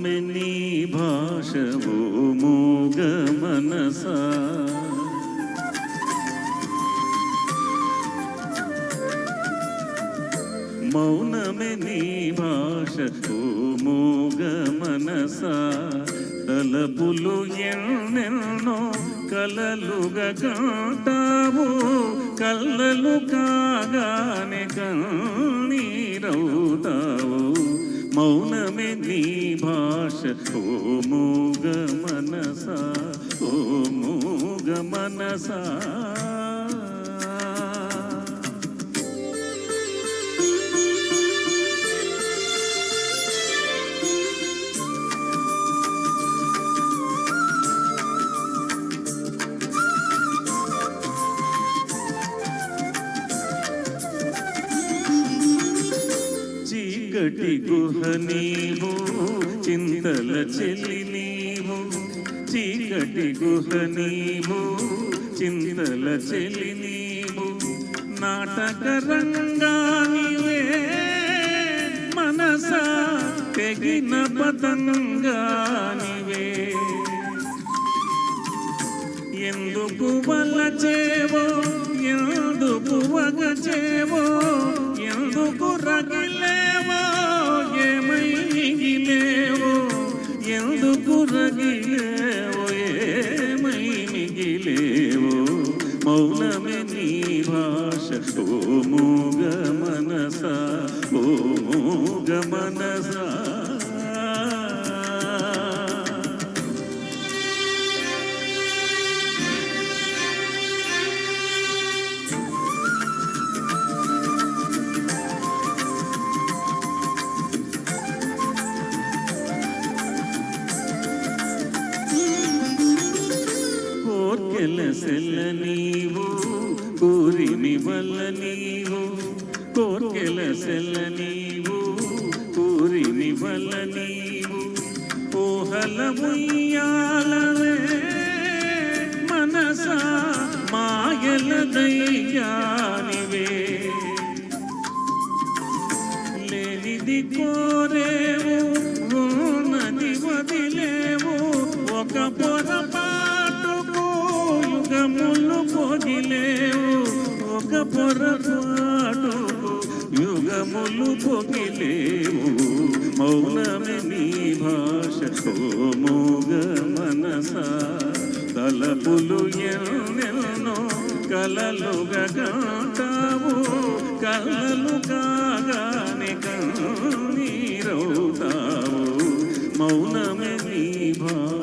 మౌనమే నీ భాషవో మూగ మనసా మౌనమే నీ భాష ఓ మూగ మనసా తలపులు ఎన్నెన్నో కలలుగా కంటావు కళ్ళలు కాగానే కన్నీరవుతావు మౌనమే నీ భాష ఓ మూగ మనసా ఓ మూగ మనసా చీకటి గుహ నీవు చింతల చెల్లి నీవు చీకటి గుహ నీవు చింతల చెల్లి నీవు నాటక రంగానివే మనసా తెగిన పతంగానివే ఎందుకు వలచేవో ఎందుకు వగచేవో ఎందుకు రగిలేవో ఏమై మిగిలేవో ఎందుకు రగిలేవో ఏమై మిగిలేవో మౌనమే నీ భాష ఓ మూగ మనసా ఓ మూగ మనసా కోర్కెల నీవు కూరిమి వల్ల నీవు కోర్కెల సెల్ల నీవు కూరిమి వల్ల నీవు ఊహల ముయ్యాలవే మనసా మాయల దయ్యానివే లేనిది కోరేవు ఉన్నది వదిలేవు ఒక పొరపాటుకు యుగములు పొగిలేవు ఒక పొరపాటుకు యుగములు పొగిలేవు మౌనమే నీ భాష ఓ మూగ మనసా తలపులు ఎన్నెన్నో కలలుగా కంటావు కలలు కాగానే కన్నీరవుతావు మౌనమే నీ భాష